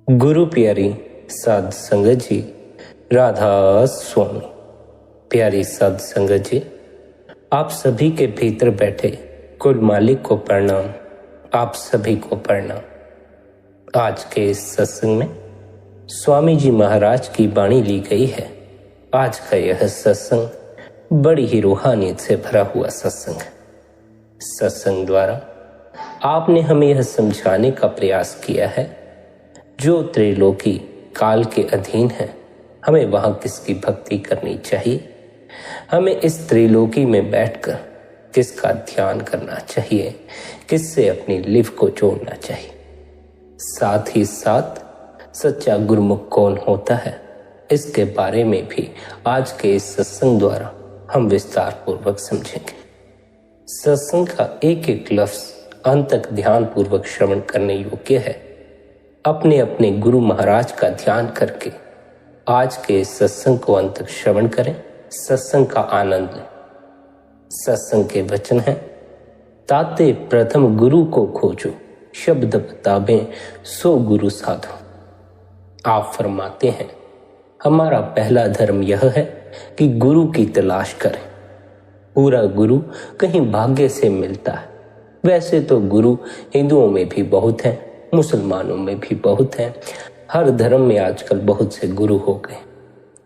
गुरु प्यारी साध संगत जी, राधा स्वामी। प्यारी साध संगत जी, आप सभी के भीतर बैठे कुल मालिक को प्रणाम। आप सभी को प्रणाम। आज के इस सत्संग में स्वामी जी महाराज की वाणी ली गई है। आज का यह सत्संग बड़ी ही रूहानियत से भरा हुआ सत्संग है। सत्संग द्वारा आपने हमें यह समझाने का प्रयास किया है, जो त्रिलोकी काल के अधीन है, हमें वहां किसकी भक्ति करनी चाहिए, हमें इस त्रिलोकी में बैठकर किसका ध्यान करना चाहिए, किससे अपनी लिव को जोड़ना चाहिए। साथ ही साथ सच्चा गुरुमुख कौन होता है, इसके बारे में भी आज के इस सत्संग द्वारा हम विस्तार पूर्वक समझेंगे। सत्संग का एक एक लफ्ज अंत तक ध्यान पूर्वक श्रवण करने योग्य है। अपने अपने गुरु महाराज का ध्यान करके आज के सत्संग को अंत तक श्रवण करें, सत्संग का आनंद लें। सत्संग के वचन हैं, ताते प्रथम गुरु को खोजो, शब्द बतावें सो गुरु साधो। आप फरमाते हैं, हमारा पहला धर्म यह है कि गुरु की तलाश करें। पूरा गुरु कहीं भाग्य से मिलता है। वैसे तो गुरु हिंदुओं में भी बहुत हैं, मुसलमानों में भी बहुत हैं, हर धर्म में आजकल बहुत से गुरु हो गए।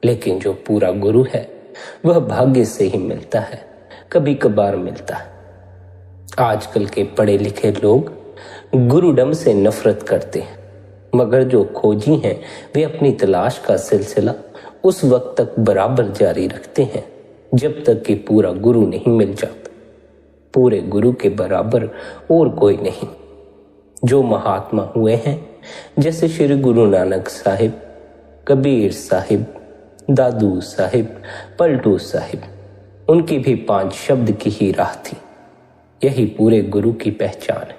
लेकिन जो पूरा गुरु है वह भाग्य से ही मिलता है, कभी कभार मिलता है। आजकल के पढ़े लिखे लोग गुरुडम से नफरत करते हैं, मगर जो खोजी हैं वे अपनी तलाश का सिलसिला उस वक्त तक बराबर जारी रखते हैं जब तक कि पूरा गुरु नहीं मिल जाता। पूरे गुरु के बराबर और कोई नहीं। जो महात्मा हुए हैं, जैसे श्री गुरु नानक साहिब, कबीर साहिब, दादू साहिब, पलटू साहिब, उनकी भी 5 शब्द की ही राह थी। यही पूरे गुरु की पहचान है।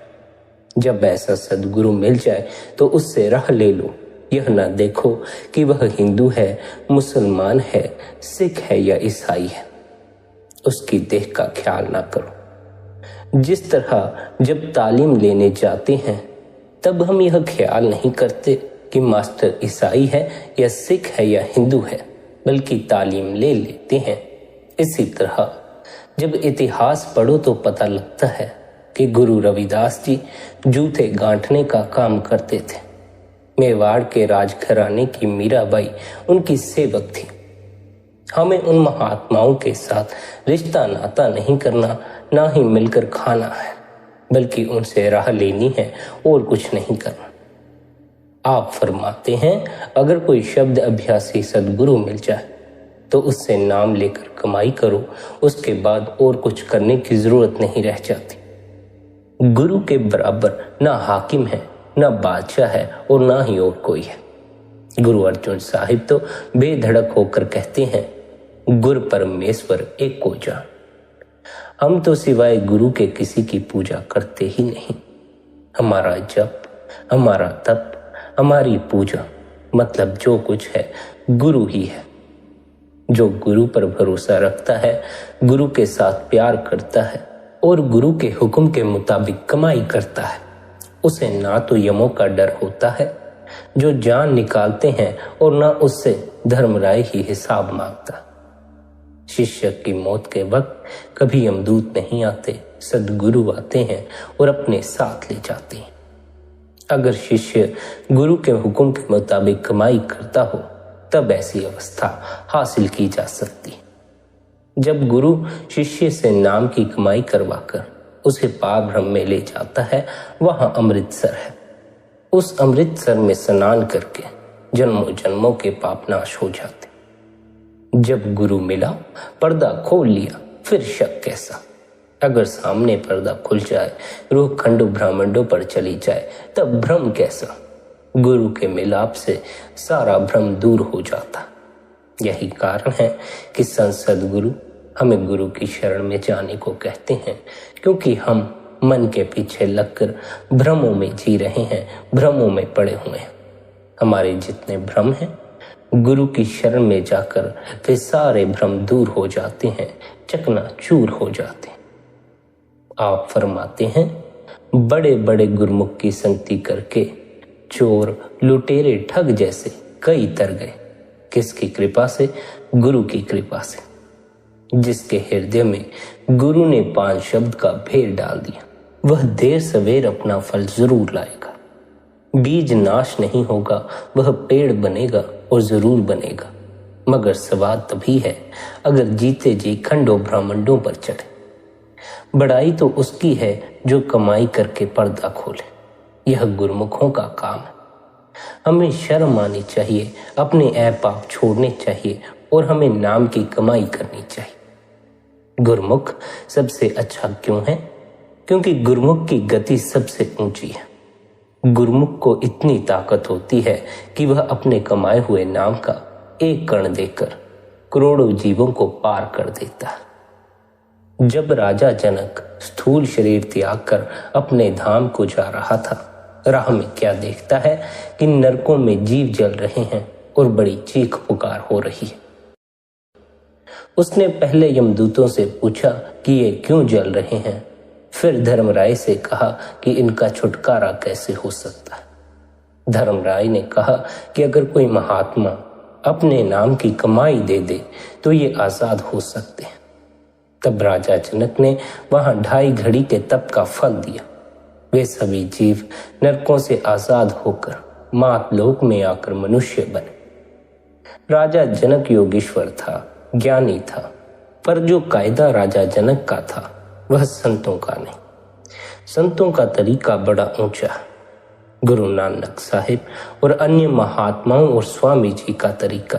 जब ऐसा सदगुरु मिल जाए तो उससे राह ले लो। यह ना देखो कि वह हिंदू है, मुसलमान है, सिख है या ईसाई है। उसकी देह का ख्याल ना करो। जिस तरह जब तालीम लेने जाते हैं तब हम यह ख्याल नहीं करते कि मास्टर ईसाई है या सिख है या हिंदू है, बल्कि तालीम ले लेते हैं। इसी तरह जब इतिहास पढ़ो तो पता लगता है कि गुरु रविदास जी जूते गांठने का काम करते थे। मेवाड़ के राजघराने की मीराबाई उनकी सेवक थी। हमें उन महात्माओं के साथ रिश्ता नाता नहीं करना, ना ही मिलकर खाना है, बल्कि उनसे राह लेनी है और कुछ नहीं करना। आप फरमाते हैं, अगर कोई शब्द अभ्यासी सदगुरु मिल जाए तो उससे नाम लेकर कमाई करो, उसके बाद और कुछ करने की जरूरत नहीं रह जाती। गुरु के बराबर ना हाकिम है, ना बादशाह है और ना ही और कोई है। गुरु अर्जुन साहिब तो बेधड़क होकर कहते हैं, गुर परमेश्वर एक को जान। हम तो सिवाय गुरु के किसी की पूजा करते ही नहीं। हमारा जप, हमारा तप, हमारी पूजा, मतलब जो कुछ है गुरु ही है। जो गुरु पर भरोसा रखता है, गुरु के साथ प्यार करता है और गुरु के हुक्म के मुताबिक कमाई करता है, उसे ना तो यमों का डर होता है जो जान निकालते हैं और ना उससे धर्मराय ही हिसाब मांगता। शिष्य की मौत के वक्त कभी यमदूत नहीं आते, सदगुरु आते हैं और अपने साथ ले जाते हैं। अगर शिष्य गुरु के हुक्म के मुताबिक कमाई करता हो तब ऐसी अवस्था हासिल की जा सकती है। जब गुरु शिष्य से नाम की कमाई करवाकर उसे पार ब्रह्म में ले जाता है, वहां अमृतसर है। उस अमृतसर में स्नान करके जन्मों जन्मों के पाप नाश हो जाते। जब गुरु मिला, पर्दा खोल लिया, फिर शक कैसा। अगर सामने पर्दा खुल जाए, रूह खंड ब्रह्मांडों पर चली जाए, तब भ्रम कैसा। गुरु के मिलाप से सारा भ्रम दूर हो जाता। यही कारण है कि संसद गुरु हमें गुरु की शरण में जाने को कहते हैं, क्योंकि हम मन के पीछे लगकर भ्रमों में जी रहे हैं, भ्रमों में पड़े हुए हैं। हमारे जितने भ्रम हैं, गुरु की शरण में जाकर वे सारे भ्रम दूर हो जाते हैं, चकनाचूर हो जाते हैं। आप फरमाते हैं, बड़े बड़े गुरुमुख की संगति करके चोर, लुटेरे, ठग जैसे कई तर गए। किसकी कृपा से? गुरु की कृपा से। जिसके हृदय में गुरु ने 5 शब्द का भेद डाल दिया, वह देर सवेर अपना फल जरूर लाएगा। बीज नाश नहीं होगा, वह पेड़ बनेगा और जरूर बनेगा। मगर सवाल तभी है अगर जीते जी खंडों ब्रह्मांडों पर चढ़े। बड़ाई तो उसकी है जो कमाई करके पर्दा खोले। यह गुरमुखों का काम है। हमें शर्म आनी चाहिए, अपने ऐप पाप छोड़ने चाहिए और हमें नाम की कमाई करनी चाहिए। गुरमुख सबसे अच्छा क्यों है? क्योंकि गुरमुख की गति सबसे ऊंची है। गुरमुख को इतनी ताकत होती है कि वह अपने कमाए हुए नाम का एक कण देकर करोड़ों जीवों को पार कर देता है। जब राजा जनक स्थूल शरीर त्याग कर अपने धाम को जा रहा था, राह में क्या देखता है कि नरकों में जीव जल रहे हैं और बड़ी चीख पुकार हो रही है। उसने पहले यमदूतों से पूछा कि ये क्यों जल रहे हैं, फिर धर्मराय से कहा कि इनका छुटकारा कैसे हो सकता है। धर्मराय ने कहा कि अगर कोई महात्मा अपने नाम की कमाई दे दे तो ये आजाद हो सकते हैं। तब राजा जनक ने वहां 2.5 घड़ी के तप का फल दिया। वे सभी जीव नरकों से आजाद होकर मातलोक में आकर मनुष्य बने। राजा जनक योगेश्वर था, ज्ञानी था, पर जो कायदा राजा जनक का था वह संतों का नहीं। संतों का तरीका बड़ा ऊंचा है। गुरु नानक साहिब और अन्य महात्माओं और स्वामी जी का तरीका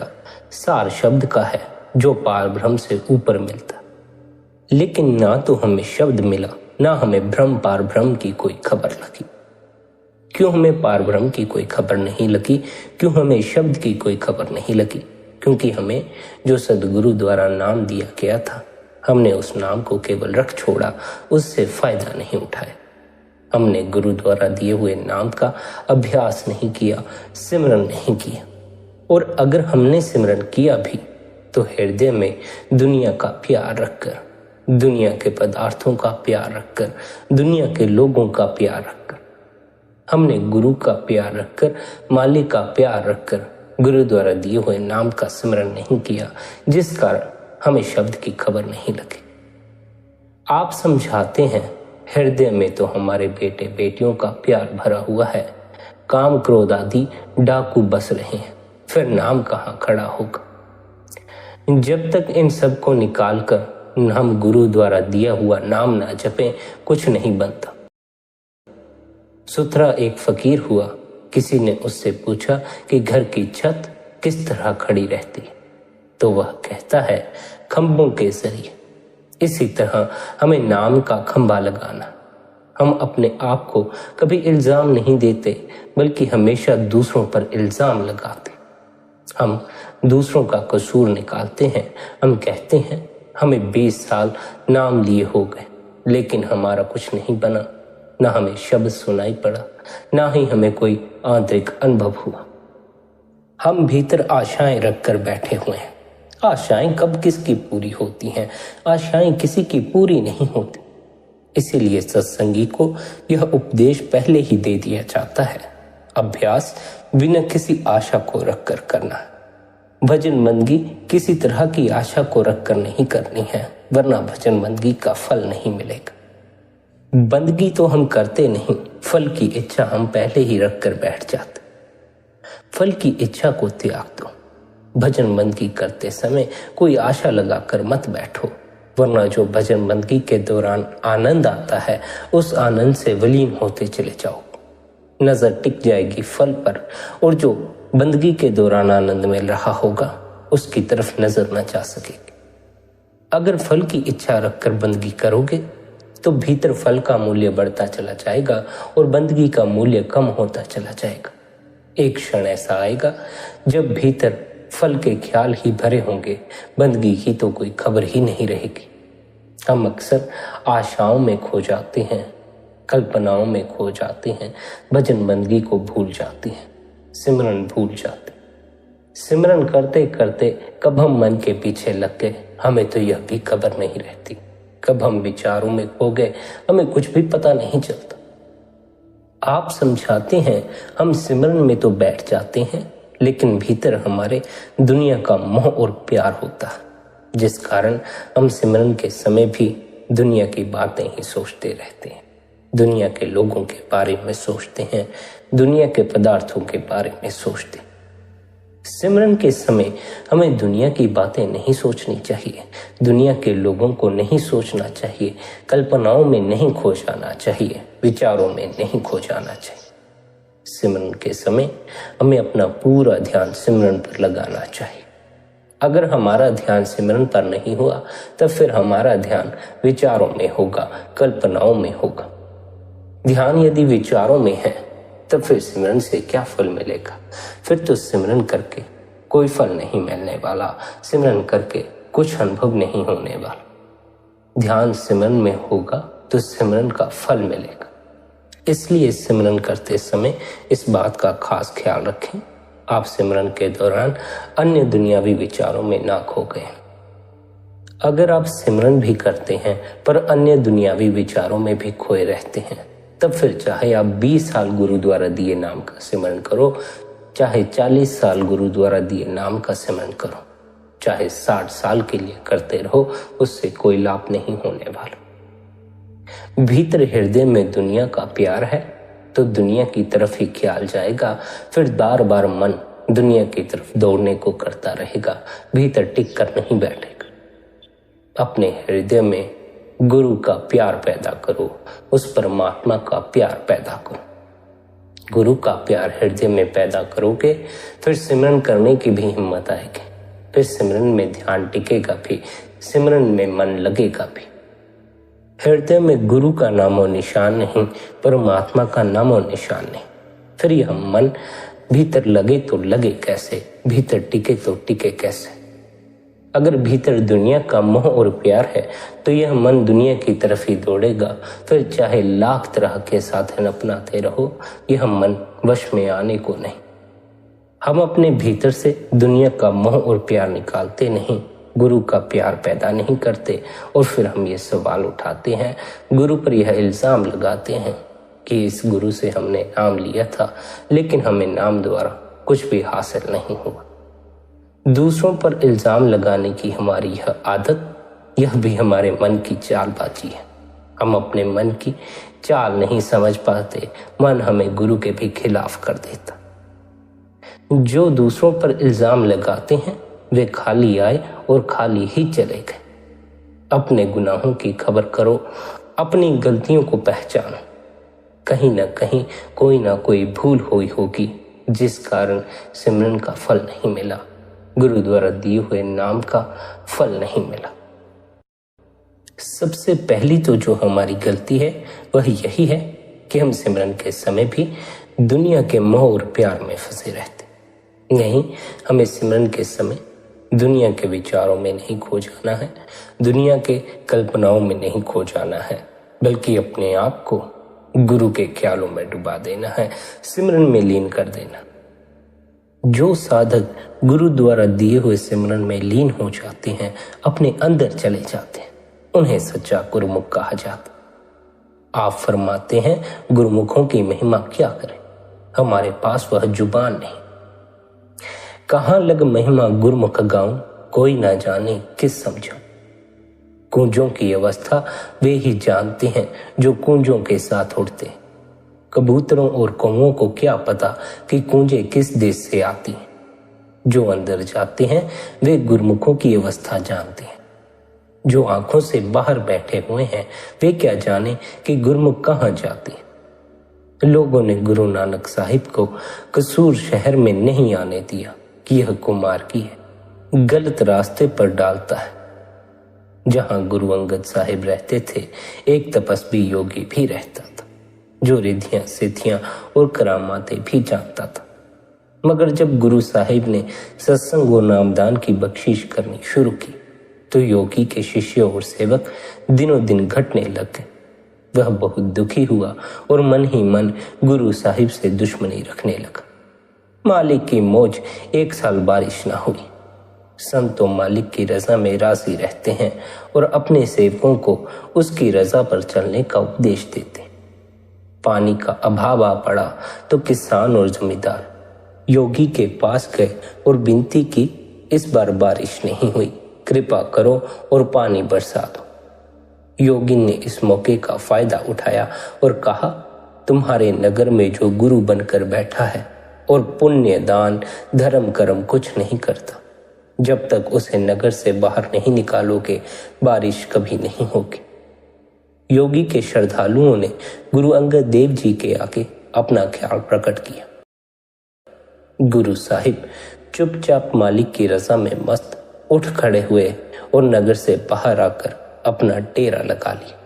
सार शब्द का है जो पार ब्रह्म से ऊपर मिलता। लेकिन ना तो हमें शब्द मिला, ना हमें ब्रह्म पार ब्रह्म की कोई खबर लगी। क्यों हमें पार ब्रह्म की कोई खबर नहीं लगी? क्यों हमें शब्द की कोई खबर नहीं लगी? क्योंकि हमें जो सदगुरु द्वारा नाम दिया गया था, हमने उस नाम को केवल रख छोड़ा, उससे फायदा नहीं उठाया। हमने गुरु द्वारा दिए हुए नाम का अभ्यास नहीं किया, सिमरन नहीं किया। और अगर हमने सिमरन किया भी तो हृदय में दुनिया का प्यार रखकर, दुनिया के पदार्थों का प्यार रखकर, दुनिया के लोगों का प्यार रखकर। हमने गुरु का प्यार रखकर, मालिक का प्यार रखकर गुरु द्वारा दिए हुए नाम का सिमरन नहीं किया, जिस कारण हमें शब्द की खबर नहीं लगी। आप समझाते हैं हृदय में तो हमारे बेटे बेटियों का प्यार भरा हुआ है, काम क्रोध आदि डाकू बस रहे हैं, फिर नाम कहाँ खड़ा होगा? जब तक इन सब को निकाल कर हम गुरु द्वारा दिया हुआ नाम ना जपें, कुछ नहीं बनता। सुथरा एक फकीर हुआ। किसी ने उससे पूछा कि घर की छत किस तरह खड़ी रहती है, तो वह कहता है खंभों के जरिए। इसी तरह हमें नाम का खंभा लगाना। हम अपने आप को कभी इल्जाम नहीं देते, बल्कि हमेशा दूसरों पर इल्जाम लगाते। हम दूसरों का कसूर निकालते हैं। हम कहते हैं हमें 20 साल नाम लिए हो गए, लेकिन हमारा कुछ नहीं बना, ना हमें शब्द सुनाई पड़ा, ना ही हमें कोई आंतरिक अनुभव हुआ। हम भीतर आशाएं रखकर बैठे हुए हैं। आशाएं कब किसकी पूरी होती हैं? आशाएं किसी की पूरी नहीं होती। इसीलिए सत्संगी को यह उपदेश पहले ही दे दिया जाता है। अभ्यास बिना किसी आशा को रखकर करना है। भजन बंदगी किसी तरह की आशा को रखकर नहीं करनी है, वरना भजन बंदगी का फल नहीं मिलेगा। बंदगी तो हम करते नहीं, फल की इच्छा हम पहले ही रखकर बैठ जाते। फल की इच्छा को त्याग दो। भजन बंदगी करते समय कोई आशा लगाकर मत बैठो, वरना जो भजन बंदगी के दौरान आनंद आता है, उस आनंद से विलीन होते चले जाओ। नजर टिक जाएगी फल पर, और जो बंदगी के दौरान आनंद मिल रहा होगा उसकी तरफ नजर न जा सकेगी। अगर फल की इच्छा रखकर बंदगी करोगे तो भीतर फल का मूल्य बढ़ता चला जाएगा और बंदगी का मूल्य कम होता चला जाएगा। एक क्षण ऐसा आएगा जब भीतर फल के ख्याल ही भरे होंगे, बंदगी की तो कोई खबर ही नहीं रहेगी। हम अक्सर आशाओं में खो जाते हैं, कल्पनाओं में खो जाते हैं, भजन बंदगी को भूल जाते हैं, सिमरन भूल जाते। सिमरन करते करते कब हम मन के पीछे लग गए, हमें तो यह भी खबर नहीं रहती। कब हम विचारों में खो गए, हमें कुछ भी पता नहीं चलता। आप समझाते हैं, हम सिमरन में तो बैठ जाते हैं, लेकिन भीतर हमारे दुनिया का मोह और प्यार होता है, जिस कारण हम सिमरन के समय भी दुनिया की बातें ही सोचते रहते हैं, दुनिया के लोगों के बारे में सोचते हैं, दुनिया के पदार्थों के बारे में सोचते हैं। सिमरन के समय हमें दुनिया की बातें नहीं सोचनी चाहिए, दुनिया के लोगों को नहीं सोचना चाहिए, कल्पनाओं में नहीं खो जाना चाहिए, विचारों में नहीं खो जाना चाहिए। सिमरन के समय हमें अपना पूरा ध्यान सिमरन पर लगाना चाहिए। अगर हमारा ध्यान सिमरन पर नहीं हुआ, तब फिर हमारा ध्यान विचारों में होगा, कल्पनाओं में होगा। ध्यान यदि विचारों में है, तब फिर सिमरन से क्या फल मिलेगा? फिर तो सिमरन करके कोई फल नहीं मिलने वाला, सिमरन करके कुछ अनुभव नहीं होने वाला। ध्यान सिमरन में होगा तो सिमरन का फल मिलेगा। इसलिए सिमरन करते समय इस बात का खास ख्याल रखें, आप सिमरन के दौरान अन्य दुनियावी विचारों में ना खो गए। अगर आप सिमरन भी करते हैं पर अन्य दुनियावी विचारों में भी खोए रहते हैं, तब फिर चाहे आप 20 साल गुरु द्वारा दिए नाम का सिमरन करो, चाहे 40 साल गुरु द्वारा दिए नाम का सिमरन करो, चाहे 60 साल के लिए करते रहो, उससे कोई लाभ नहीं होने वाला। भीतर हृदय में दुनिया का प्यार है तो दुनिया की तरफ ही ख्याल जाएगा, फिर बार बार मन दुनिया की तरफ दौड़ने को करता रहेगा, भीतर टिक कर नहीं बैठेगा। अपने हृदय में गुरु का प्यार पैदा करो, उस परमात्मा का प्यार पैदा करो। गुरु का प्यार हृदय में पैदा करोगे, फिर सिमरन करने की भी हिम्मत आएगी, फिर सिमरन में ध्यान टिकेगा भी, सिमरन में मन लगेगा भी। हृदय में गुरु का नामो निशान नहीं, परमात्मा का नामो निशान नहीं, फिर यह मन भीतर लगे तो लगे कैसे, भीतर टिके तो टिके कैसे? अगर भीतर दुनिया का मोह और प्यार है तो यह मन दुनिया की तरफ ही दौड़ेगा, फिर चाहे लाख तरह के साधन अपनाते रहो, यह मन वश में आने को नहीं। हम अपने भीतर से दुनिया का मोह और प्यार निकालते नहीं, गुरु का प्यार पैदा नहीं करते, और फिर हम ये सवाल उठाते हैं, गुरु पर यह इल्जाम लगाते हैं कि इस गुरु से हमने नाम लिया था, लेकिन हमें नाम द्वारा कुछ भी हासिल नहीं हुआ। दूसरों पर इल्जाम लगाने की हमारी यह आदत, यह भी हमारे मन की चालबाजी है। हम अपने मन की चाल नहीं समझ पाते, मन हमें गुरु के भी खिलाफ कर देता। जो दूसरों पर इल्जाम लगाते हैं वे खाली आए और खाली ही चले गए। अपने गुनाहों की खबर करो, अपनी गलतियों को पहचानो। कहीं ना कहीं कोई ना कोई भूल हुई होगी जिस कारण सिमरन का फल नहीं मिला, गुरु द्वारा दिए हुए नाम का फल नहीं मिला। सबसे पहली तो जो हमारी गलती है वह यही है कि हम सिमरन के समय भी दुनिया के मोह और प्यार में फंसे रहते। नहीं, हमें सिमरन के समय दुनिया के विचारों में नहीं खो जाना है, दुनिया के कल्पनाओं में नहीं खो जाना है, बल्कि अपने आप को गुरु के ख्यालों में डुबा देना है, सिमरन में लीन कर देना। जो साधक गुरु द्वारा दिए हुए सिमरन में लीन हो जाते हैं, अपने अंदर चले जाते हैं, उन्हें सच्चा गुरुमुख कहा जाता। आप फरमाते हैं, गुरुमुखों की महिमा क्या करें, हमारे पास वह जुबान नहीं। कहाँ लग महिमा गुरुमुख गाऊं, कोई ना जाने किस समझाऊं। कूंजों की अवस्था वे ही जानते हैं जो कूंजों के साथ उड़ते हैं। कबूतरों और कौवों को क्या पता कि कूंजें किस देश से आती हैं। जो अंदर जाते हैं वे गुरुमुखों की अवस्था जानते हैं। जो आंखों से बाहर बैठे हुए हैं वे क्या जाने कि गुरुमुख कहाँ जाते हैं। लोगों ने गुरु नानक साहिब को कसूर शहर में नहीं आने दिया कि यह कुमार की है, गलत रास्ते पर डालता है। जहां गुरु अंगद साहिब रहते थे, एक तपस्वी योगी भी रहता था जो रिद्धियां सिद्धियां और करामातें भी जानता था। मगर जब गुरु साहिब ने सत्संग और नामदान की बख्शीश करनी शुरू की तो योगी के शिष्य और सेवक दिनों दिन घटने लग गए। वह बहुत दुखी हुआ और मन ही मन गुरु साहिब से दुश्मनी रखने लगा। मालिक की मौज 1 साल बारिश ना हुई। संतों मालिक की रजा में राजी रहते हैं और अपने सेवकों को उसकी रजा पर चलने का उपदेश देते हैं। पानी का अभाव आ पड़ा तो किसान और जमींदार योगी के पास गए और विनती की, इस बार बारिश नहीं हुई, कृपा करो और पानी बरसा दो। योगी ने इस मौके का फायदा उठाया और कहा, तुम्हारे नगर में जो गुरु बनकर बैठा है और पुण्य दान धर्म कर्म कुछ नहीं करता, जब तक उसे नगर से बाहर नहीं निकालोगे बारिश कभी नहीं होगी। योगी के श्रद्धालुओं ने गुरु अंगद देव जी के आगे अपना ख्याल प्रकट किया। गुरु साहिब चुपचाप मालिक की रजा में मस्त उठ खड़े हुए और नगर से बाहर आकर अपना डेरा लगा लिया।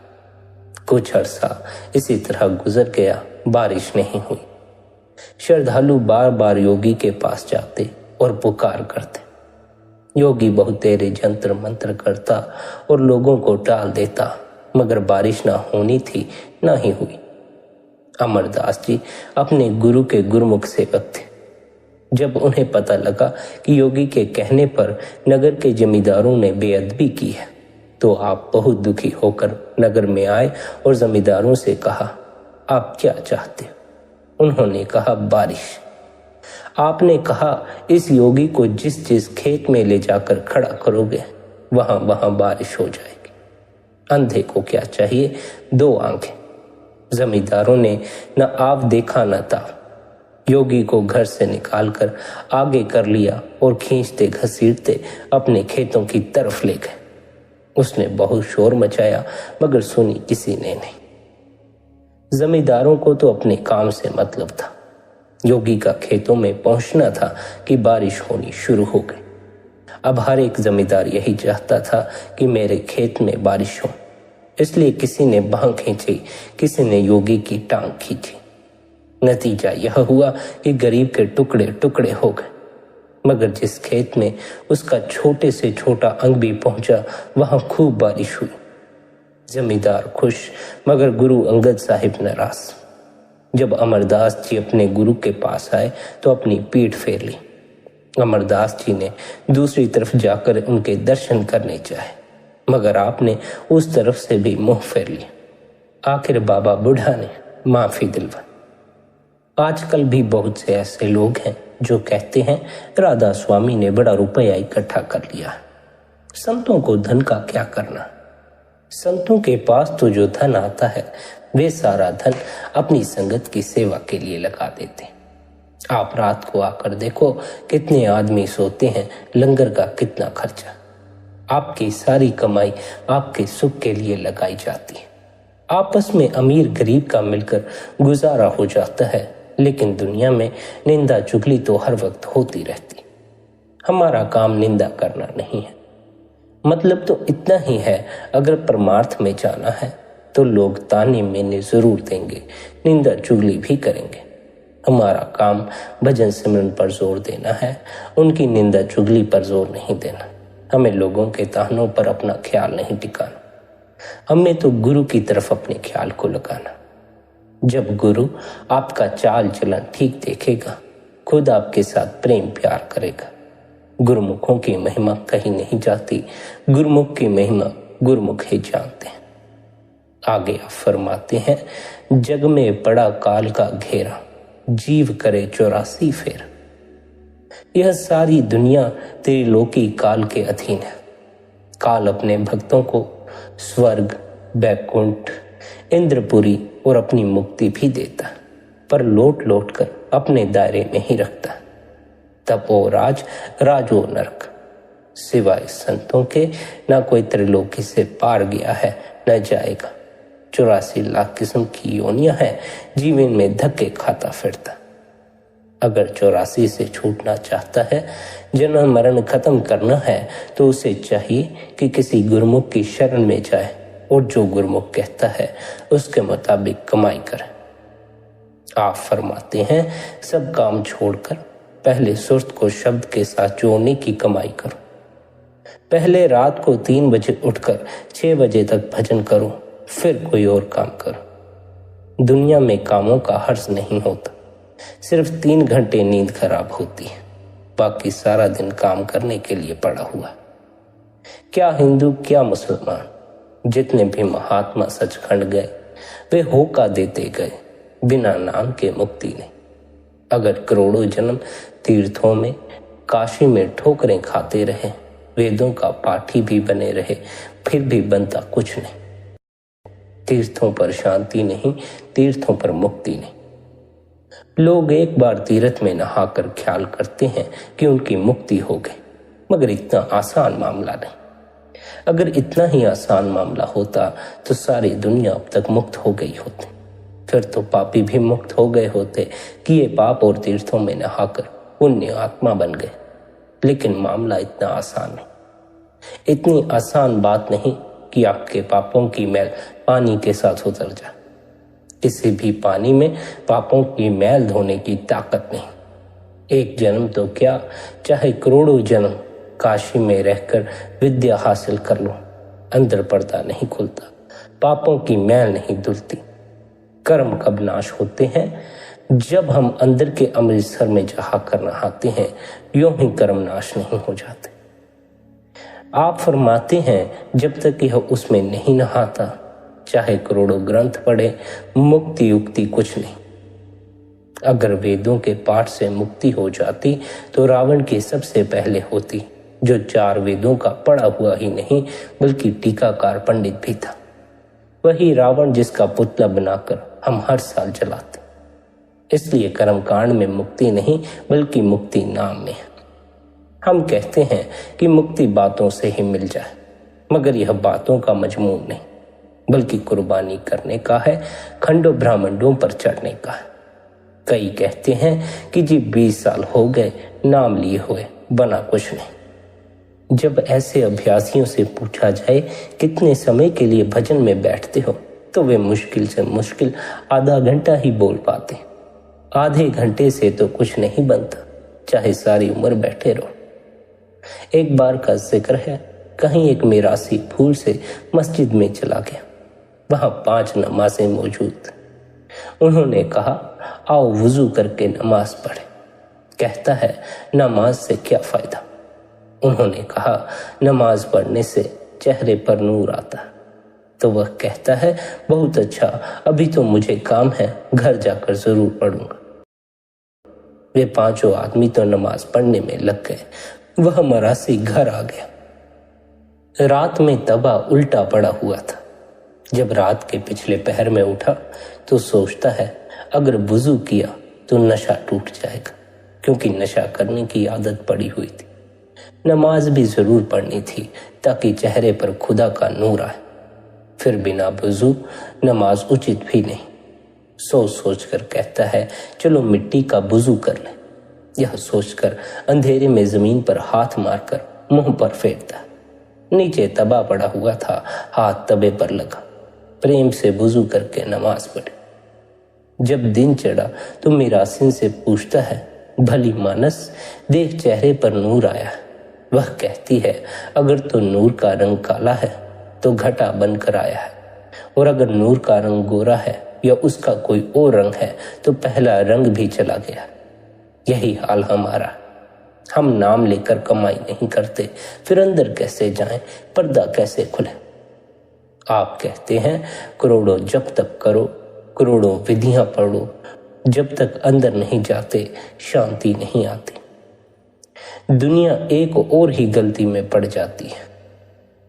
कुछ अरसा इसी तरह गुजर गया, बारिश नहीं हुई। श्रद्धालु बार बार योगी के पास जाते और पुकार करते। योगी बहुतेरे जंतर मंत्र करता और लोगों को टाल देता, मगर बारिश ना होनी थी, ना ही हुई। अमरदास जी अपने गुरु के गुरुमुख सेवक थे। जब उन्हें पता लगा कि योगी के कहने पर नगर के जमींदारों ने बेअदबी की है, तो आप बहुत दुखी होकर नगर में आए और जमींदारों से कहा, आप क्या चाहते हो? उन्होंने कहा, बारिश। आपने कहा, इस योगी को जिस जिस खेत में ले जाकर खड़ा करोगे वहां वहां बारिश हो जाएगी। अंधे को क्या चाहिए? 2 आंखें। जमींदारों ने न आप देखा न ताव। योगी को घर से निकालकर आगे कर लिया और खींचते घसीटते अपने खेतों की तरफ ले गए। उसने बहुत शोर मचाया, मगर सुनी किसी ने नहीं। जमींदारों को तो अपने काम से मतलब था। योगी का खेतों में पहुंचना था कि बारिश होनी शुरू हो गई। अब हर एक जमींदार यही चाहता था कि मेरे खेत में बारिश हो, इसलिए किसी ने बांह खींची, किसी ने योगी की टांग खींची। नतीजा यह हुआ कि गरीब के टुकड़े टुकड़े हो गए, मगर जिस खेत में उसका छोटे से छोटा अंग भी पहुंचा वहां खूब बारिश हुई। जमींदार खुश, मगर गुरु अंगद साहिब नाराज। जब अमरदास जी अपने गुरु के पास आए तो अपनी पीठ फेर ली। अमरदास जी ने दूसरी तरफ जाकर उनके दर्शन करने चाहे, मगर आपने उस तरफ से भी मुंह फेर लिया। आखिर बाबा बूढ़ा ने माफी दिलवाई। आजकल भी बहुत से ऐसे लोग हैं जो कहते हैं, राधा स्वामी ने बड़ा रुपया इकट्ठा कर लिया है, संतों को धन का क्या करना। संतों के पास तो जो धन आता है वे सारा धन अपनी संगत की सेवा के लिए लगा देते। आप रात को आकर देखो कितने आदमी सोते हैं, लंगर का कितना खर्चा। आपकी सारी कमाई आपके सुख के लिए लगाई जाती है। आपस में अमीर गरीब का मिलकर गुजारा हो जाता है, लेकिन दुनिया में निंदा चुगली तो हर वक्त होती रहती। हमारा काम निंदा करना नहीं है। मतलब तो इतना ही है, अगर परमार्थ में जाना है तो लोग ताने मेने जरूर देंगे, निंदा चुगली भी करेंगे। हमारा काम भजन सिमरन पर जोर देना है, उनकी निंदा चुगली पर जोर नहीं देना। हमें लोगों के तानों पर अपना ख्याल नहीं टिकाना, हमें तो गुरु की तरफ अपने ख्याल को लगाना। जब गुरु आपका चाल चलन ठीक देखेगा, खुद आपके साथ प्रेम प्यार करेगा। गुरुमुखों की महिमा कहीं नहीं जाती, गुरुमुख की महिमा गुरुमुख ही जानते हैं। आगे आप फरमाते हैं, जग में पड़ा काल का घेरा, जीव करे 84 फेर। यह सारी दुनिया त्रिलोकी काल के अधीन है। काल अपने भक्तों को स्वर्ग, बैकुंठ, इंद्रपुरी और अपनी मुक्ति भी देता है, पर लौट लौट कर अपने दायरे में ही रखता है। तपो राज, राजो नरक। सिवाय संतों के ना कोई त्रिलोकी से पार गया है, न जाएगा। 84 लाख किस्म की योनियां हैं, जीवन में धक्के खाता फिरता। अगर 84 से छूटना चाहता है, जन्म मरण खत्म करना है, तो उसे चाहिए कि किसी गुरुमुख की शरण में जाए और जो गुरुमुख कहता है उसके मुताबिक कमाई करे। आप फरमाते हैं, सब काम छोड़कर पहले सुर्त को शब्द के साथ जोड़ने की कमाई करो। पहले रात को 3 बजे उठकर 6 बजे तक भजन करो, फिर कोई और काम करो। दुनिया में कामों का हर्ष नहीं होता, सिर्फ 3 घंटे नींद खराब होती है, बाकी सारा दिन काम करने के लिए पड़ा हुआ। क्या हिंदू क्या मुसलमान, जितने भी महात्मा सचखंड गए वे होका देते गए, बिना नाम के मुक्ति नहीं। अगर करोड़ों जन्म तीर्थों में, काशी में ठोकरें खाते रहे, वेदों का पाठी भी बने रहे, फिर भी बनता कुछ नहीं। तीर्थों पर शांति नहीं, तीर्थों पर मुक्ति नहीं। लोग एक बार तीर्थ में नहाकर ख्याल करते हैं कि उनकी मुक्ति हो गई, मगर इतना आसान मामला नहीं। अगर इतना ही आसान मामला होता तो सारी दुनिया अब तक मुक्त हो गई होती। फिर तो पापी भी मुक्त हो गए होते कि ये पाप और तीर्थों में नहाकर पुण्य आत्मा बन गए। लेकिन मामला इतना आसान नहीं, इतनी आसान बात नहीं कि आपके पापों की मैल पानी के साथ उतर जाए। किसी भी पानी में पापों की मैल धोने की ताकत नहीं। एक जन्म तो क्या, चाहे करोड़ों जन्म काशी में रहकर विद्या हासिल कर लो, अंदर पर्दा नहीं खुलता, पापों की मैल नहीं धुलती। कर्म कब नाश होते हैं? जब हम अंदर के अमृतसर में जाकर नहाते हैं, यूं ही कर्म नाश नहीं हो जाते। आप फरमाते हैं जब तक यह उसमें नहीं नहाता, चाहे करोड़ों ग्रंथ पढ़े, मुक्ति युक्ति कुछ नहीं। अगर वेदों के पाठ से मुक्ति हो जाती तो रावण की सबसे पहले होती, जो 4 वेदों का पढ़ा हुआ ही नहीं बल्कि टीकाकार पंडित भी था। वही रावण जिसका पुतला बनाकर हम हर साल जलाते। इसलिए कर्मकांड में मुक्ति नहीं बल्कि मुक्ति नाम में है। हम कहते हैं कि मुक्ति बातों से ही मिल जाए, मगर यह बातों का मजमून नहीं बल्कि कुर्बानी करने का है, खंडों ब्रह्मांडों पर चढ़ने का है। कई कहते हैं कि जी 20 साल हो गए नाम लिए हुए, बना कुछ नहीं। जब ऐसे अभ्यासियों से पूछा जाए कितने समय के लिए भजन में बैठते हो, तो वे मुश्किल से मुश्किल आधा घंटा ही बोल पाते। आधे घंटे से तो कुछ नहीं बनता, चाहे सारी उम्र बैठे रहो। एक बार का जिक्र है, कहीं एक मिरासी फूल से मस्जिद में चला गया। वहां 5 नमाजें मौजूद। उन्होंने कहा, आओ वुजू करके नमाज पढ़े। कहता है, नमाज से क्या फायदा? उन्होंने कहा, नमाज पढ़ने से चेहरे पर नूर आता है। तो वह कहता है, बहुत अच्छा, अभी तो मुझे काम है, घर जाकर जरूर पढ़ूंगा। वे 5 आदमी तो नमाज पढ़ने में लग गए। वह मरासी घर आ गया। रात में तबा उल्टा पड़ा हुआ था। जब रात के पिछले पहर में उठा तो सोचता है, अगर वुजू किया तो नशा टूट जाएगा, क्योंकि नशा करने की आदत पड़ी हुई थी। नमाज भी जरूर पढ़नी थी ताकि चेहरे पर खुदा का नूर आए। फिर बिना वुजू नमाज उचित भी नहीं। सोच सोच कर कहता है, चलो मिट्टी का वुजू कर ले। यह सोचकर अंधेरे में जमीन पर हाथ मारकर मुंह पर फेरता। नीचे तबा पड़ा हुआ था, हाथ तबे पर लगा। प्रेम से वुजू करके नमाज पढ़ी। जब दिन चढ़ा तो मिरासिन से पूछता है, भली मानस, देख चेहरे पर नूर आया। वह कहती है, अगर तो नूर का रंग काला है तो घटा बनकर आया है, और अगर नूर का रंग गोरा है या उसका कोई और रंग है तो पहला रंग भी चला गया। यही हाल हमारा। हम नाम लेकर कमाई नहीं करते, फिर अंदर कैसे जाएं, पर्दा कैसे खुले? आप कहते हैं करोड़ों जप तक करो, करोड़ों विधियां पढ़ो, जब तक अंदर नहीं जाते शांति नहीं आती। दुनिया एक और ही गलती में पड़ जाती है।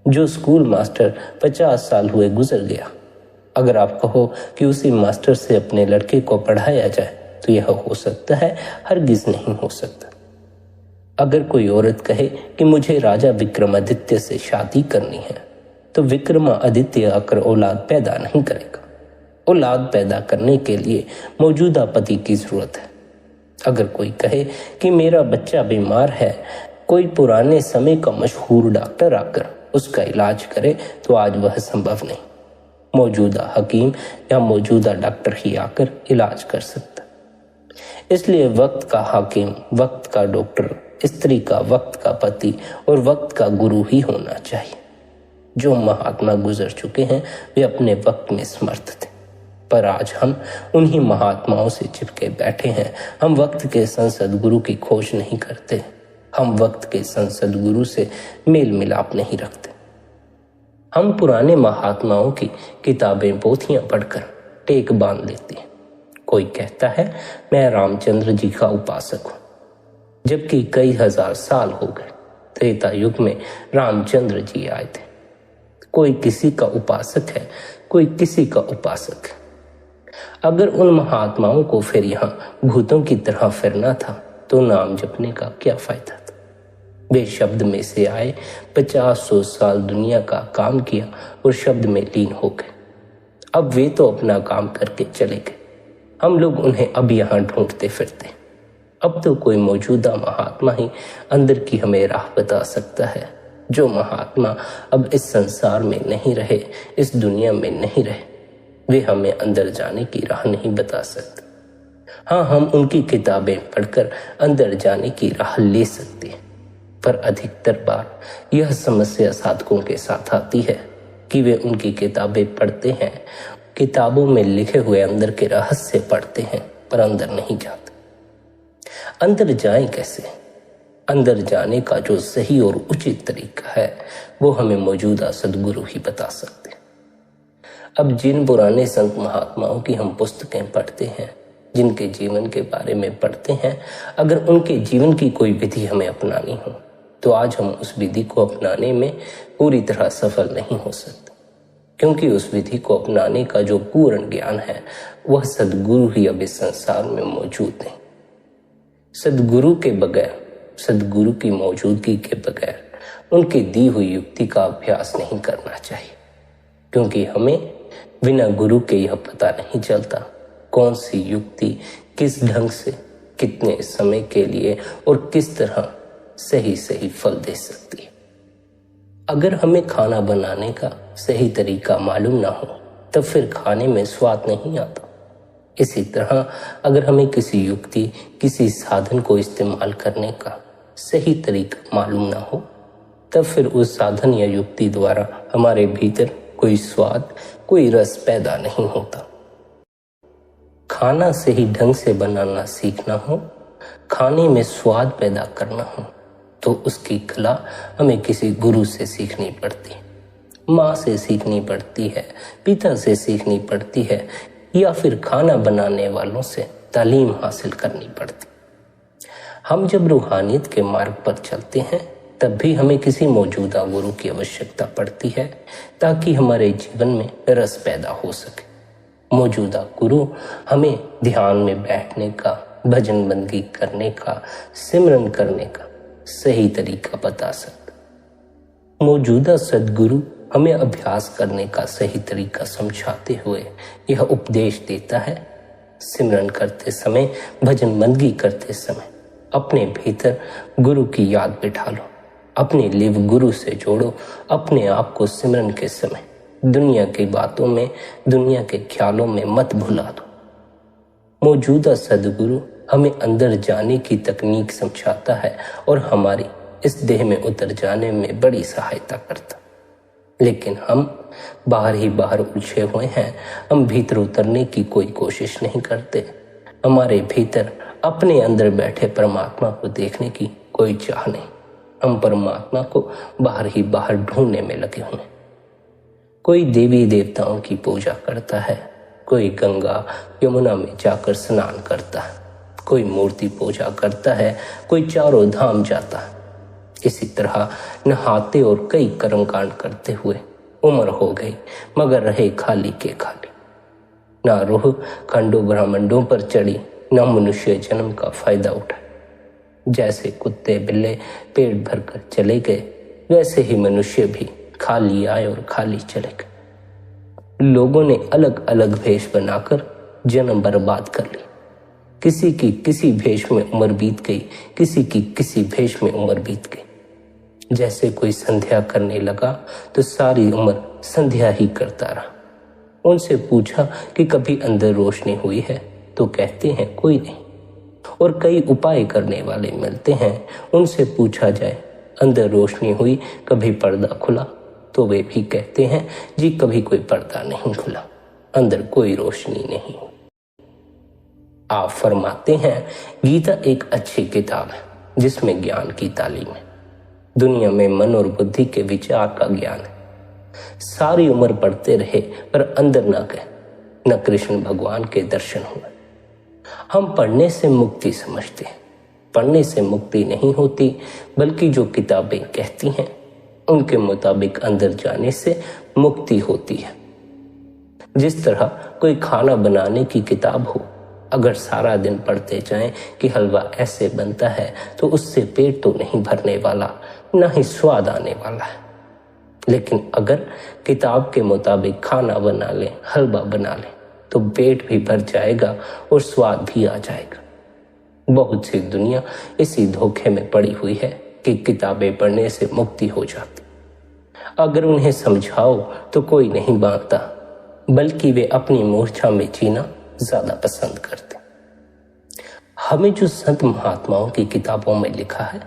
जो स्कूल मास्टर 50 साल हुए गुजर गया, अगर आप कहो कि उसी मास्टर से अपने लड़के को पढ़ाया जाए तो यह हो सकता है, हरगिज नहीं हो सकता। अगर कोई औरत कहे कि मुझे राजा विक्रमादित्य से शादी करनी है, तो विक्रमादित्य आकर औलाद पैदा नहीं करेगा। औलाद पैदा करने के लिए मौजूदा पति की जरूरत है। अगर कोई कहे कि मेरा बच्चा बीमार है, कोई पुराने समय का मशहूर डॉक्टर आकर उसका इलाज करे, तो आज वह संभव नहीं। मौजूदा हकीम या मौजूदा डॉक्टर ही आकर इलाज कर सकता। इसलिए वक्त का हाकिम, वक्त का डॉक्टर, स्त्री का वक्त का पति और वक्त का गुरु ही होना चाहिए। जो महात्मा गुजर चुके हैं वे अपने वक्त में समर्थ थे, पर आज हम उन्हीं महात्माओं से चिपके बैठे हैं। हम वक्त के संसद गुरु की खोज नहीं करते, हम वक्त के संसद गुरु से मेल मिलाप नहीं रखते। हम पुराने महात्माओं की किताबें पोथियां पढ़कर टेक बांध लेते हैं, कोई कहता है मैं रामचंद्र जी का उपासक हूं, जबकि कई हजार साल हो गए त्रेता युग में रामचंद्र जी आए थे। कोई किसी का उपासक है, कोई किसी का उपासक है। अगर उन महात्माओं को फिर यहाँ भूतों की तरह फिरना था तो नाम जपने का क्या फायदा था। वे शब्द में से आए, 50-100 साल दुनिया का काम किया और शब्द में लीन हो गए। अब वे तो अपना काम करके चले गए, हम लोग उन्हें अब यहाँ ढूंढते फिरते। अब तो कोई मौजूदा महात्मा ही अंदर की हमें राह बता सकता है। जो महात्मा अब इस संसार में नहीं रहे, इस दुनिया में नहीं रहे, वे हमें अंदर जाने की राह नहीं बता सकते। हाँ, हम उनकी किताबें पढ़कर अंदर जाने की राह ले सकते हैं, पर अधिकतर बार यह समस्या साधकों के साथ आती है कि वे उनकी किताबें पढ़ते हैं, किताबों में लिखे हुए अंदर के रहस्य पढ़ते हैं, पर अंदर नहीं जाते। अंदर जाएं कैसे? अंदर जाने का जो सही और उचित तरीका है वो हमें मौजूदा सद्गुरु ही बता सकते हैं। अब जिन पुराने संत महात्माओं की हम पुस्तकें पढ़ते हैं, जिनके जीवन के बारे में पढ़ते हैं, अगर उनके जीवन की कोई विधि हमें अपनानी हो तो आज हम उस विधि को अपनाने में पूरी तरह सफल नहीं हो सकते, क्योंकि उस विधि को अपनाने का जो पूर्ण ज्ञान है वह सद्गुरु ही अब इस संसार में मौजूद नहीं। सद्गुरु के बगैर, सद्गुरु की मौजूदगी के बगैर उनकी दी हुई युक्ति का अभ्यास नहीं करना चाहिए, क्योंकि हमें बिना गुरु के यह पता नहीं चलता कौन सी युक्ति किस ढंग से, कितने समय के लिए और किस तरह सही सही फल दे सकती है। अगर हमें खाना बनाने का सही तरीका मालूम ना हो तब फिर खाने में स्वाद नहीं आता। इसी तरह अगर हमें किसी युक्ति, किसी साधन को इस्तेमाल करने का सही तरीका मालूम ना हो तब फिर उस साधन या युक्ति द्वारा हमारे भीतर कोई स्वाद, कोई रस पैदा नहीं होता। खाना सही ढंग से बनाना सीखना हो, खाने में स्वाद पैदा करना हो तो उसकी कला हमें किसी गुरु से सीखनी पड़ती है, माँ से सीखनी पड़ती है, पिता से सीखनी पड़ती है, या फिर खाना बनाने वालों से तालीम हासिल करनी पड़ती। हम जब रूहानियत के मार्ग पर चलते हैं तब भी हमें किसी मौजूदा गुरु की आवश्यकता पड़ती है ताकि हमारे जीवन में रस पैदा हो सके। मौजूदा गुरु हमें ध्यान में बैठने का, भजन बंदगी करने का, सिमरन करने का सही तरीका बता सकता। मौजूदा सद्गुरु हमें अभ्यास करने का सही तरीका समझाते हुए यह उपदेश देता है, सिमरन करते समय, भजन बंदगी करते समय अपने भीतर गुरु की याद बिठा लो, अपने लिव गुरु से जोड़ो, अपने आप को सिमरन के समय दुनिया की बातों में, दुनिया के ख्यालों में मत भुला दो। मौजूदा सद्गुरु हमें अंदर जाने की तकनीक समझाता है और हमारी इस देह में उतर जाने में बड़ी सहायता करता। लेकिन हम बाहर ही बाहर उलझे हुए हैं, हम भीतर उतरने की कोई कोशिश नहीं करते। हमारे भीतर अपने अंदर बैठे परमात्मा को देखने की कोई चाह नहीं, हम परमात्मा को बाहर ही बाहर ढूंढने में लगे हुए। कोई देवी देवताओं की पूजा करता है, कोई गंगा यमुना में जाकर स्नान करता है, कोई मूर्ति पूजा करता है, कोई चारों धाम जाता है। इसी तरह नहाते और कई कर्मकांड करते हुए उम्र हो गई मगर रहे खाली के खाली। ना रूह खंडों ब्रह्मांडों पर चढ़ी, ना मनुष्य जन्म का फायदा उठा। जैसे कुत्ते बिल्ले पेट भरकर चले गए वैसे ही मनुष्य भी खाली आए और खाली चले गए। लोगों ने अलग अलग भेष बनाकर जन्म बर्बाद कर ली। किसी की किसी भेष में उम्र बीत गई, किसी की किसी भेष में उम्र बीत गई। जैसे कोई संध्या करने लगा तो सारी उम्र संध्या ही करता रहा। उनसे पूछा कि कभी अंदर रोशनी हुई है तो कहते हैं कोई नहीं। और कई उपाय करने वाले मिलते हैं, उनसे पूछा जाए अंदर रोशनी हुई, कभी पर्दा खुला, तो वे भी कहते हैं जी कभी कोई पर्दा नहीं खुला, अंदर कोई रोशनी नहीं। आप फरमाते हैं गीता एक अच्छी किताब है जिसमें ज्ञान की तालीम है, दुनिया में मन और बुद्धि के विचार का ज्ञान है। सारी उम्र पढ़ते रहे पर अंदर न गए, न कृष्ण भगवान के दर्शन हुए। हम पढ़ने से मुक्ति समझते हैं। पढ़ने से मुक्ति नहीं होती, बल्कि जो किताबें कहती हैं उनके मुताबिक अंदर जाने से मुक्ति होती है। जिस तरह कोई खाना बनाने की किताब हो, अगर सारा दिन पढ़ते जाएं कि हलवा ऐसे बनता है, तो उससे पेट तो नहीं भरने वाला, ना ही स्वाद आने वाला है। लेकिन अगर किताब के मुताबिक खाना बना लें, हलवा बना लें, तो पेट भी भर जाएगा और स्वाद भी आ जाएगा। बहुत सी दुनिया इसी धोखे में पड़ी हुई है कि किताबें पढ़ने से मुक्ति हो जाती। अगर उन्हें समझाओ तो कोई नहीं बांटता, बल्कि वे अपनी मूर्छा में जीना ज्यादा पसंद करते। हमें जो संत महात्माओं की किताबों में लिखा है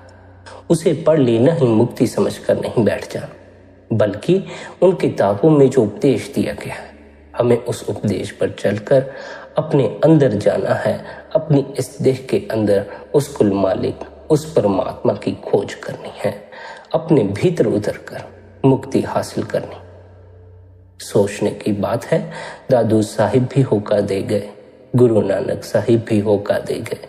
उसे पढ़ लेना ही मुक्ति समझकर नहीं बैठ जाना, बल्कि उन किताबों में जो उपदेश दिया गया है हमें उस उपदेश पर चलकर अपने अंदर जाना है। अपनी इस देह के अंदर उस कुल मालिक, उस परमात्मा की खोज करनी है, अपने भीतर उतर कर मुक्ति हासिल करनी। सोचने की बात है, दादू साहिब भी होका दे गए, गुरु नानक साहिब भी होका दे गए,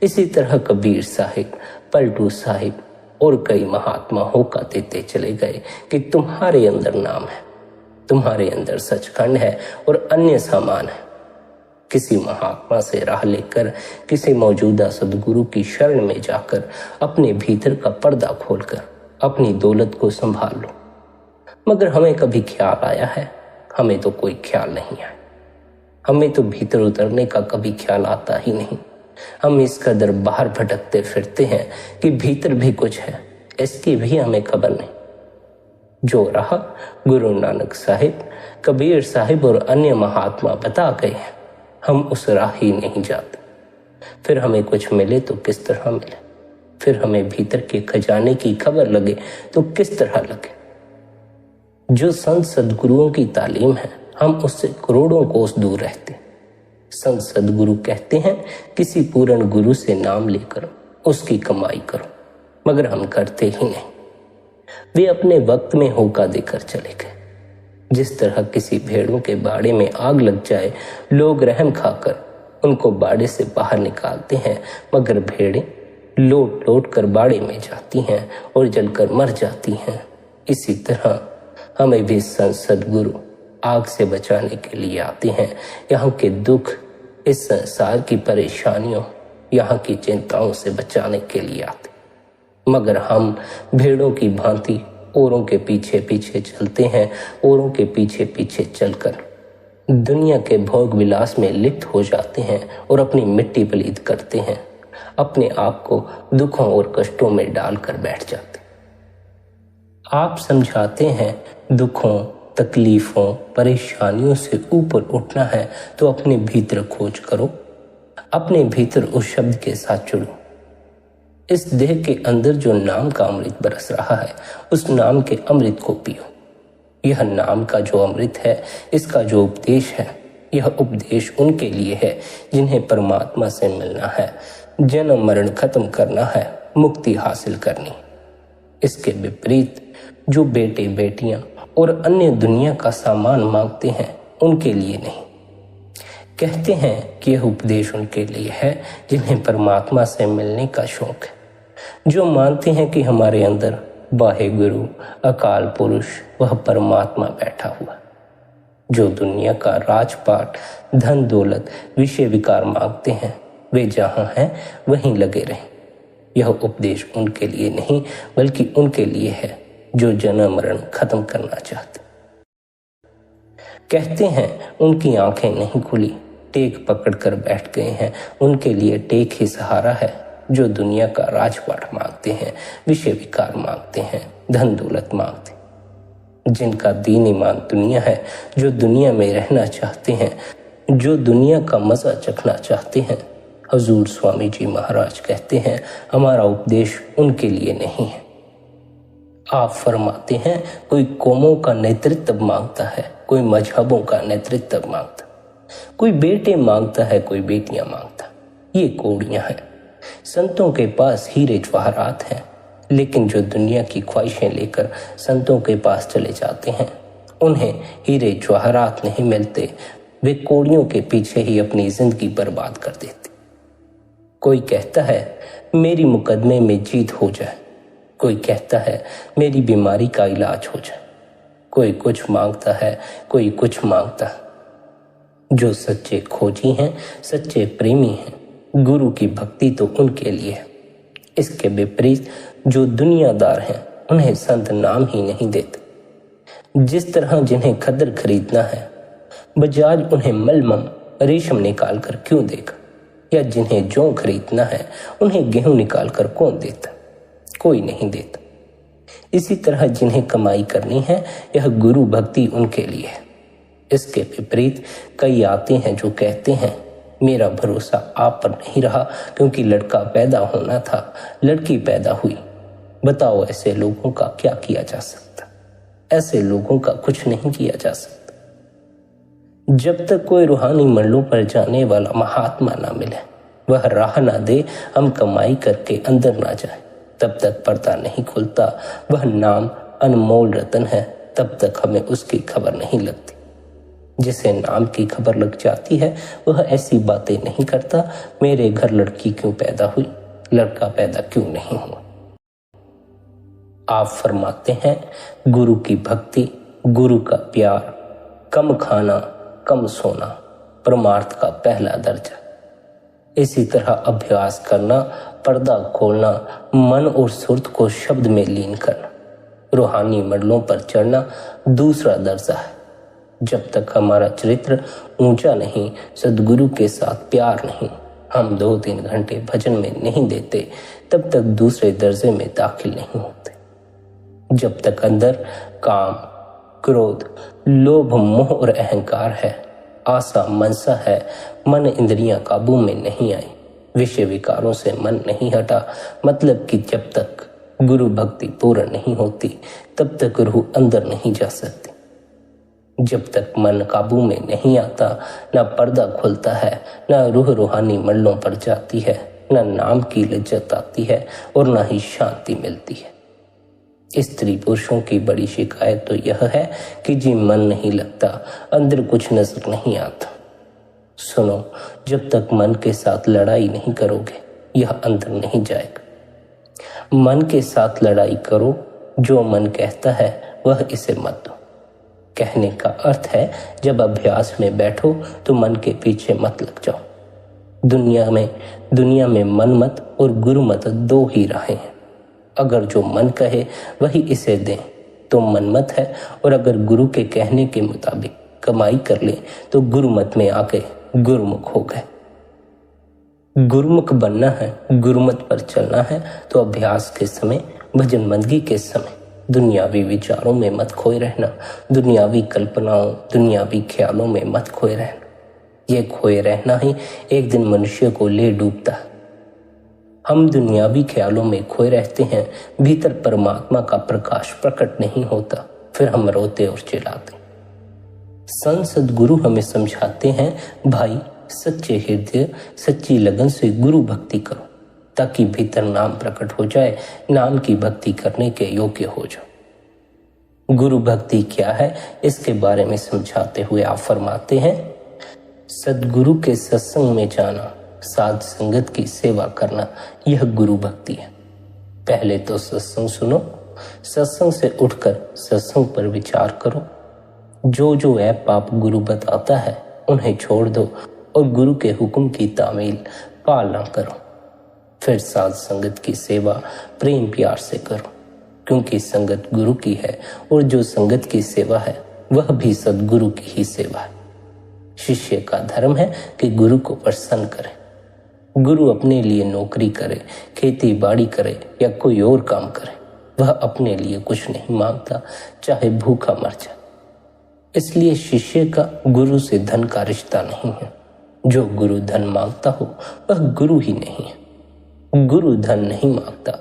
इसी तरह कबीर साहिब, पलटू साहिब और कई महात्मा होका देते चले गए कि तुम्हारे अंदर नाम है, तुम्हारे अंदर सचखंड है और अन्य सामान है। किसी महात्मा से राह लेकर, किसी मौजूदा सदगुरु की शरण में जाकर अपने भीतर का पर्दा खोलकर अपनी दौलत को संभाल लो। मगर हमें कभी ख्याल आया है? हमें तो कोई ख्याल नहीं है। हमें तो भीतर उतरने का कभी ख्याल आता ही नहीं। हम इस कदर बाहर भटकते फिरते हैं कि भीतर भी कुछ है, इसकी भी हमें खबर नहीं। जो राह गुरु नानक साहिब, कबीर साहिब और अन्य महात्मा बता गए हैं, हम उस राह ही नहीं जाते। फिर हमें कुछ मिले तो किस तरह मिले, फिर हमें भीतर के खजाने की खबर लगे तो किस तरह लगे। जो संत सदगुरुओं की तालीम है, हम उससे करोड़ों कोस दूर रहते। संत सदगुरु कहते हैं किसी पूर्ण गुरु से नाम लेकर उसकी कमाई करो, मगर हम करते ही नहीं। वे अपने वक्त में होका देकर चले गए। जिस तरह किसी भेड़ों के बाड़े में आग लग जाए, लोग रहम खाकर उनको बाड़े से बाहर निकालते हैं, मगर भेड़ें लौट लौट कर बाड़े में जाती हैं और जलकर मर जाती हैं। इसी तरह हमें भी संत सदगुरु आग से बचाने के लिए आते हैं। यहाँ के दुख, इस संसार की परेशानियों, यहाँ की चिंताओं से बचाने के लिए आते, मगर हम भेड़ों की भांति औरों के पीछे पीछे चलते हैं। औरों के पीछे पीछे चलकर दुनिया के भोग विलास में लिप्त हो जाते हैं और अपनी मिट्टी पलीत करते हैं, अपने आप को दुखों और कष्टों में डालकर बैठ जाते। आप समझाते हैं दुखों, तकलीफों, परेशानियों से ऊपर उठना है तो अपने भीतर खोज करो, अपने भीतर उस शब्द के साथ जुड़ो। इस देह के अंदर जो नाम का अमृत बरस रहा है, उस नाम के अमृत को पियो। यह नाम का जो अमृत है, इसका जो उपदेश है, यह उपदेश उनके लिए है जिन्हें परमात्मा से मिलना है, जन्म मरण खत्म करना है, मुक्ति हासिल करनी। इसके विपरीत जो बेटे बेटियां और अन्य दुनिया का सामान मांगते हैं, उनके लिए नहीं। कहते हैं कि यह उपदेश उनके लिए है जिन्हें परमात्मा से मिलने का शौक है, जो मानते हैं कि हमारे अंदर वाहे गुरु, अकाल पुरुष, वह परमात्मा बैठा हुआ, जो दुनिया का राजपाट, धन दौलत, विषय विकार मांगते हैं, वे जहां हैं वहीं लगे रहें। यह उपदेश उनके लिए नहीं, बल्कि उनके लिए है जो जन्म मरण खत्म करना चाहते। कहते हैं उनकी आंखें नहीं खुली, टेक पकड़ कर बैठ गए हैं। उनके लिए टेक ही सहारा है, जो दुनिया का राजपाट मांगते हैं, विषय विकार मांगते हैं, धन दौलत मांगते हैं। जिनका दीन ईमान दुनिया है, जो दुनिया में रहना चाहते हैं, जो दुनिया का मजा चखना चाहते हैं, हजूर स्वामी जी महाराज कहते हैं हमारा उपदेश उनके लिए नहीं है। आप फरमाते हैं कोई कौमों का नेतृत्व मांगता है, कोई मजहबों का नेतृत्व मांगता, कोई बेटे मांगता है, कोई बेटियां मांगता। ये कौड़ियां हैं। संतों के पास हीरे जवाहरात हैं, लेकिन जो दुनिया की ख्वाहिशें लेकर संतों के पास चले जाते हैं, उन्हें हीरे जवाहरात नहीं मिलते, वे कौड़ियों के पीछे ही अपनी जिंदगी बर्बाद कर देते। कोई कहता है मेरी मुकदमे में जीत हो जाए, कोई कहता है मेरी बीमारी का इलाज हो जाए, कोई कुछ मांगता है, कोई कुछ मांगता है। जो सच्चे खोजी हैं, सच्चे प्रेमी हैं, गुरु की भक्ति तो उनके लिए है। इसके विपरीत जो दुनियादार हैं, उन्हें संत नाम ही नहीं देते। जिस तरह जिन्हें खद्दर खरीदना है, बजाज उन्हें मलमम रेशम निकाल कर क्यों देगा, या जिन्हें जौ खरीदना है, उन्हें गेहूं निकाल कर कौन देता? कोई नहीं देता। इसी तरह जिन्हें कमाई करनी है, यह गुरु भक्ति उनके लिए है। इसके विपरीत कई आते हैं जो कहते हैं मेरा भरोसा आप पर नहीं रहा, क्योंकि लड़का पैदा होना था, लड़की पैदा हुई। बताओ ऐसे लोगों का क्या किया जा सकता? ऐसे लोगों का कुछ नहीं किया जा सकता। जब तक कोई रूहानी मंडलों पर जाने वाला महात्मा ना मिले, वह राह ना दे, हम कमाई करके अंदर ना जाए, तब तक पर्दा नहीं खुलता। वह नाम अनमोल रतन है, तब तक हमें उसकी खबर नहीं लगती। जिसे नाम की खबर लग जाती है, वह ऐसी बातें नहीं करता मेरे घर लड़की क्यों पैदा हुई, लड़का पैदा क्यों नहीं हुआ। आप फरमाते हैं गुरु की भक्ति, गुरु का प्यार, कम खाना कम सोना, परमार्थ का पहला दर्जा। इसी तरह अभ्यास करना, पर्दा खोलना, मन और सुरत को शब्द में लीन करना, रूहानी मंडलों पर चढ़ना दूसरा दर्जा है। जब तक हमारा चरित्र ऊंचा नहीं, सदगुरु के साथ प्यार नहीं, हम 2-3 घंटे भजन में नहीं देते, तब तक दूसरे दर्जे में दाखिल नहीं होते। जब तक अंदर काम, क्रोध, लोभ, मोह और अहंकार है, आशा मनसा है, मन इंद्रियां काबू में नहीं आई, विषय विकारों से मन नहीं हटा, मतलब कि जब तक गुरु भक्ति पूर्ण नहीं होती, तब तक रूह अंदर नहीं जा सकती। जब तक मन काबू में नहीं आता, ना पर्दा खुलता है, ना रूह रूहानी मंडलों पर जाती है, ना नाम की लज्जत आती है और ना ही शांति मिलती है। स्त्री पुरुषों की बड़ी शिकायत तो यह है कि जी मन नहीं लगता, अंदर कुछ नजर नहीं आता। सुनो, जब तक मन के साथ लड़ाई नहीं करोगे, यह अंदर नहीं जाएगा। मन के साथ लड़ाई करो, जो मन कहता है वह इसे मत दो। कहने का अर्थ है जब अभ्यास में बैठो तो मन के पीछे मत लग जाओ। दुनिया में मन मत और गुरु मत दो ही राहें हैं। अगर जो मन कहे वही इसे दें तो मन मत है, और अगर गुरु के कहने के मुताबिक कमाई कर ले तो गुरु मत में आके गुरुमुख हो गए। गुरुमुख बनना है, गुरुमत पर चलना है तो अभ्यास के समय, भजन बंदगी के समय दुनियावी विचारों में मत खोए रहना, दुनियावी कल्पनाओं, दुनियावी ख्यालों में मत खोए रहना। ये खोए रहना ही एक दिन मनुष्य को ले डूबता है। हम दुनियावी ख्यालों में खोए रहते हैं, भीतर परमात्मा का प्रकाश प्रकट नहीं होता, फिर हम रोते और चिल्लाते। संत सद्गुरु हमें समझाते हैं, भाई सच्चे हृदय, सच्ची लगन से गुरु भक्ति करो, ताकि भीतर नाम प्रकट हो जाए, नाम की भक्ति करने के योग्य हो जाओ। गुरु भक्ति क्या है, इसके बारे में समझाते हुए आप फरमाते हैं, सद्गुरु के सत्संग में जाना, साध संगत की सेवा करना, यह गुरु भक्ति है। पहले तो सत्संग सुनो, सत्संग से उठकर सत्संग पर विचार करो। जो ऐप आप गुरु बताता है उन्हें छोड़ दो और गुरु के हुक्म की तामील पालना करो। फिर साध संगत की सेवा प्रेम प्यार से करो, क्योंकि संगत गुरु की है और जो संगत की सेवा है वह भी सद्गुरु की ही सेवा है। शिष्य का धर्म है कि गुरु को प्रसन्न करे। गुरु अपने लिए नौकरी करे, खेती बाड़ी करे या कोई और काम करे, वह अपने लिए कुछ नहीं मांगता, चाहे भूखा मर जाए। इसलिए शिष्य का गुरु से धन का रिश्ता नहीं है। जो गुरु धन मांगता हो वह गुरु ही नहीं है। गुरु धन नहीं मांगता,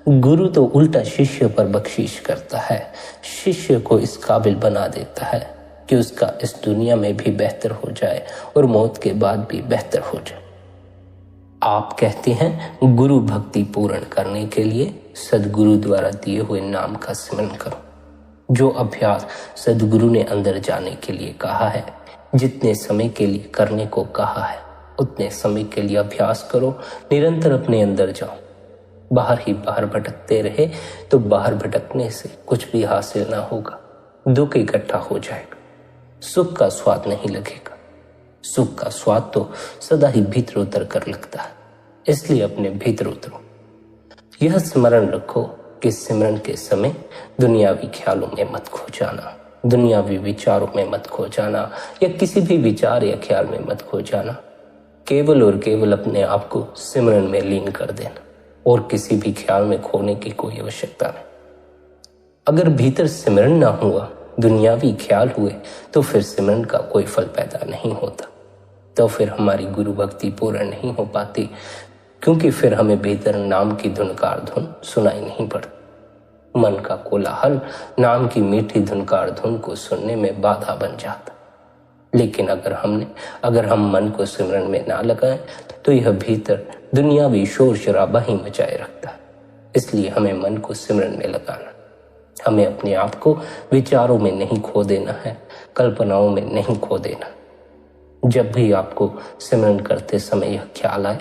गुरु तो उल्टा शिष्य पर बख्शीश करता है, शिष्य को इस काबिल बना देता है कि उसका इस दुनिया में भी बेहतर हो जाए और मौत के बाद भी बेहतर हो जाए। आप कहते हैं गुरु भक्ति पूर्ण करने के लिए सदगुरु द्वारा दिए हुए नाम का स्मरण करो। जो अभ्यास सदगुरु ने अंदर जाने के लिए कहा है, जितने समय के लिए करने को कहा है उतने समय के लिए अभ्यास करो, निरंतर अपने अंदर जाओ। बाहर ही बाहर भटकते रहे तो बाहर भटकने से कुछ भी हासिल ना होगा, दुख इकट्ठा हो जाएगा, सुख का स्वाद नहीं लगेगा। सुख का स्वाद तो सदा ही भीतर उतर कर लगता है, इसलिए अपने भीतर उतरो। यह स्मरण रखो कि सिमरन के समय दुनियावी ख्यालों में मत खो जाना, दुनियावी विचारों में मत खो जाना, या किसी भी विचार या ख्याल में मत खो जाना। केवल और केवल अपने आप को सिमरन में लीन कर देना और किसी भी ख्याल में खोने की कोई आवश्यकता नहीं। अगर भीतर सिमरन ना हुआ, दुनियावी ख्याल हुए, तो फिर सिमरन का कोई फल पैदा नहीं होता, तो फिर हमारी गुरु भक्ति पूर्ण नहीं हो पाती, क्योंकि फिर हमें भीतर नाम की धुनकार धुन सुनाई नहीं पड़ती। मन का कोलाहल नाम की मीठी धुनकार धुन को सुनने में बाधा बन जाता। लेकिन अगर हम मन को सिमरन में ना लगाएं तो यह भीतर दुनियावी शोर शराबा ही मचाए रखता है। इसलिए हमें मन को सिमरन में लगाना, हमें अपने आप को विचारों में नहीं खो देना है, कल्पनाओं में नहीं खो देना। जब भी आपको सिमरन करते समय यह ख्याल आए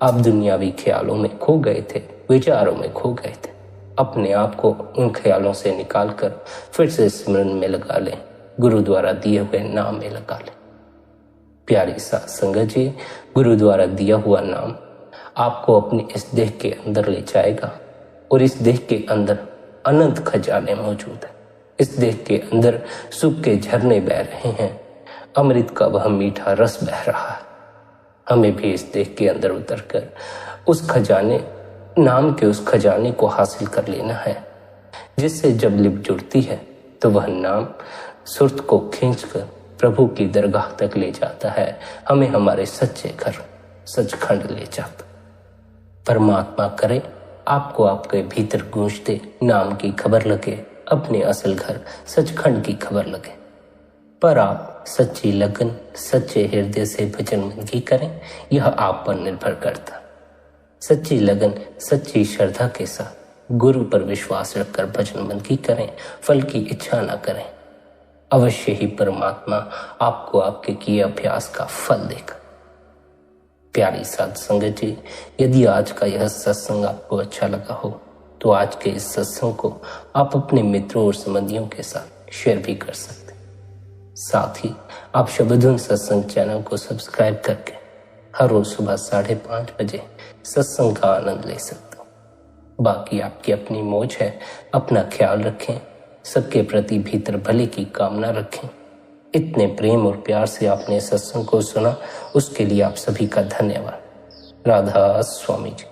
आप दुनियावी ख्यालों में खो गए थे, विचारों में खो गए थे, अपने आप को उन ख्यालों से निकालकर फिर से सिमरन में लगा लें, गुरु द्वारा दिए हुए नाम में लगा लें। प्यारी साध संगत जी, गुरु द्वारा दिया हुआ नाम आपको अपने इस देह के अंदर ले जाएगा और इस देह के अंदर अनंत खजाने मौजूद है। इस देह के अंदर सुख के झरने बह रहे हैं, अमृत का वह मीठा रस बह रहा है। हमें भी इस देह के अंदर उतरकर नाम के उस खजाने को हासिल कर लेना है, जिससे जब लिप जुड़ती है तो वह नाम सुरत को खींचकर प्रभु की दरगाह तक ले जाता है, हमें हमारे सच्चे घर सचखंड ले जाता। परमात्मा करे आपको आपके भीतर गूंजते नाम की खबर लगे, अपने असल घर सचखंड की खबर लगे। पर आप सच्ची लगन सच्चे हृदय से भजन बंदगी करें, यह आप पर निर्भर करता। सच्ची लगन सच्ची श्रद्धा के साथ गुरु पर विश्वास रखकर भजन बंदगी करें, फल की इच्छा न करें। अवश्य ही परमात्मा आपको आपके किए अभ्यास का फल देगा। प्यारी साध संगत जी, यदि आज का यह सत्संग आपको अच्छा लगा हो तो आज के इस सत्संग को आप अपने मित्रों और संबंधियों के साथ शेयर भी कर सकते। साथ ही आप शबधुन सत्संग चैनल को सब्सक्राइब करके हर रोज सुबह 5:30 बजे सत्संग का आनंद ले सकते हो। बाकी आपकी अपनी मौज है, अपना ख्याल रखें, सबके प्रति भीतर भले की कामना रखें। इतने प्रेम और प्यार से आपने सत्संग को सुना, उसके लिए आप सभी का धन्यवाद। राधा स्वामी जी।